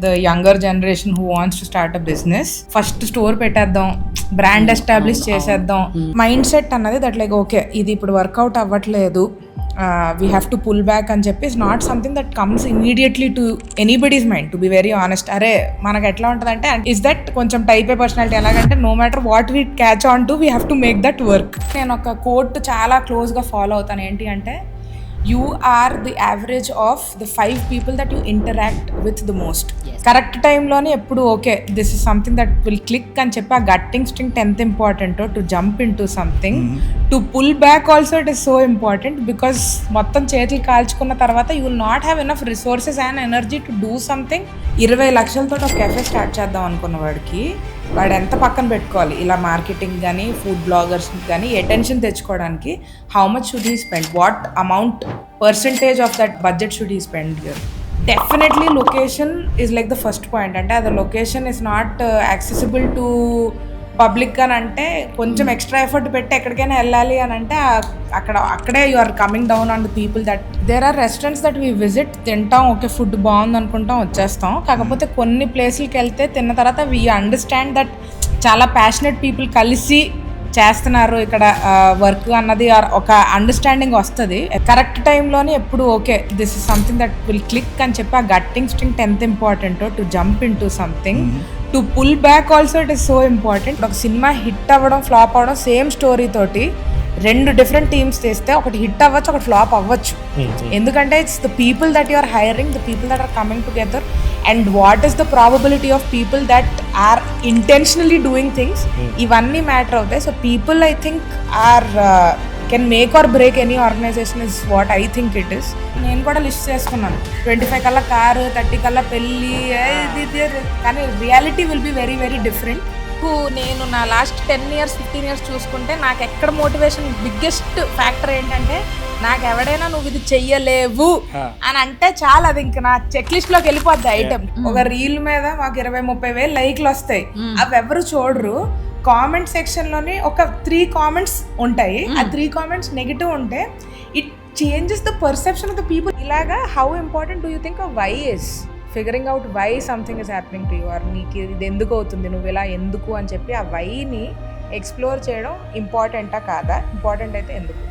The younger generation who wants to start a business, first store పెట్టేద్దాం, brand establish చేసేద్దాం mind set అన్నది that like okay ఇది ఇప్పుడు work out అవ్వట్లేదు, we have to pull back అని చెప్పి it's not something that comes immediately to anybody's mind, to be very honest. అరే మనకు ఎట్లా ఉంటుంది అంటే ఇస్ దట్ కొంచెం టైప్ ఏ పర్సనాలిటీ, ఎలాగంటే no matter what we catch on to we have to make that work. నేను ఒక coat చాలా క్లోజ్గా ఫాలో అవుతాను, ఏంటి అంటే you are the average of the 5 people that you interact with the most. Correct టైంలోనే ఎప్పుడు okay this is something that will click అని చెప్పి ఆ గట్ ఇన్స్టింక్ట్ ఎంత ఇంపార్టెంటో to jump in to something, to pull back also it is so important. Because మొత్తం చేతులు కాల్చుకున్న తర్వాత you will not have enough resources and energy to do something. 20 లక్షలతో ఒక కెఫే స్టార్ట్ చేద్దాం అనుకున్న వాడికి వాడు ఎంత పక్కన పెట్టుకోవాలి ఇలా మార్కెటింగ్ కానీ ఫుడ్ బ్లాగర్స్ కానీ అటెన్షన్ తెచ్చుకోవడానికి, how much should he spend, what amount percentage of that budget should he spend here. Definitely location is like the first point. అంటే అది location is not accessible to public అని అంటే కొంచెం extra effort పెట్టి ఎక్కడికైనా వెళ్ళాలి అని అంటే అక్కడే you are coming down on the people. That there are restaurants that we visit, తింటాం ఓకే ఫుడ్ బాగుంది అనుకుంటాం వచ్చేస్తాం. కాకపోతే కొన్ని ప్లేస్లకి వెళ్తే తిన్న తర్వాత వీ అండర్స్టాండ్ దట్ చాలా ప్యాషనెట్ పీపుల్ కలిసి చేస్తున్నారు ఇక్కడ వర్క్ అన్నది ఒక అండర్స్టాండింగ్ వస్తుంది. కరెక్ట్ టైంలోనే ఎప్పుడు okay this is something that will click అని చెప్పి ఆ గట్ ఇన్స్టింక్ట్ ఎంత ఇంపార్టెంటో to jump in to something, to pull back also it is so important. ఒక సినిమా హిట్ అవ్వడం ఫ్లాప్ అవ్వడం సేమ్ స్టోరీ తోటి 2 డిఫరెంట్ టీమ్స్ చేస్తే ఒకటి హిట్ అవ్వచ్చు ఒకటి ఫ్లాప్ అవ్వచ్చు. ఎందుకంటే it's the people that you are hiring, the people that are coming together, and what is the probability of people that are intentionally doing things, ఇవన్నీ matter అవుతాయి. So people I think are can make or break any organization is what I think it is. నేను కూడా list చేసుకున్నాను 25 కల్లా car, 30 కల్లా పెళ్ళి, కానీ reality will be very very different. నేను నా లాస్ట్ 10 years 15 years చూసుకుంటే నాకు ఎక్కడ మోటివేషన్ బిగ్గెస్ట్ ఫ్యాక్టర్ ఏంటంటే, నాకు ఎవడైనా నువ్వు ఇది చెయ్యలేవు అని అంటే చాలా, అది ఇంకా నా చెక్ లిస్ట్ లోకి వెళ్ళిపోద్ది ఐటమ్. ఒక రీల్ మీద మాకు 20-30 వేలు లైక్లు వస్తాయి, అవి ఎవరు చూడరు. కామెంట్ సెక్షన్ లోని ఒక 3 కామెంట్స్ ఉంటాయి, ఆ 3 కామెంట్స్ నెగిటివ్ ఉంటే it changes the perception of the people. ఇలాగా how important do you think why is figuring out why something is happening to you, or నీకు ఇది ఎందుకు అవుతుంది, నువ్వు ఇలా ఎందుకు అని చెప్పి ఆ వైని ఎక్స్ప్లోర్ చేయడం ఇంపార్టెంటా కాదా, ఇంపార్టెంట్ అయితే ఎందుకు.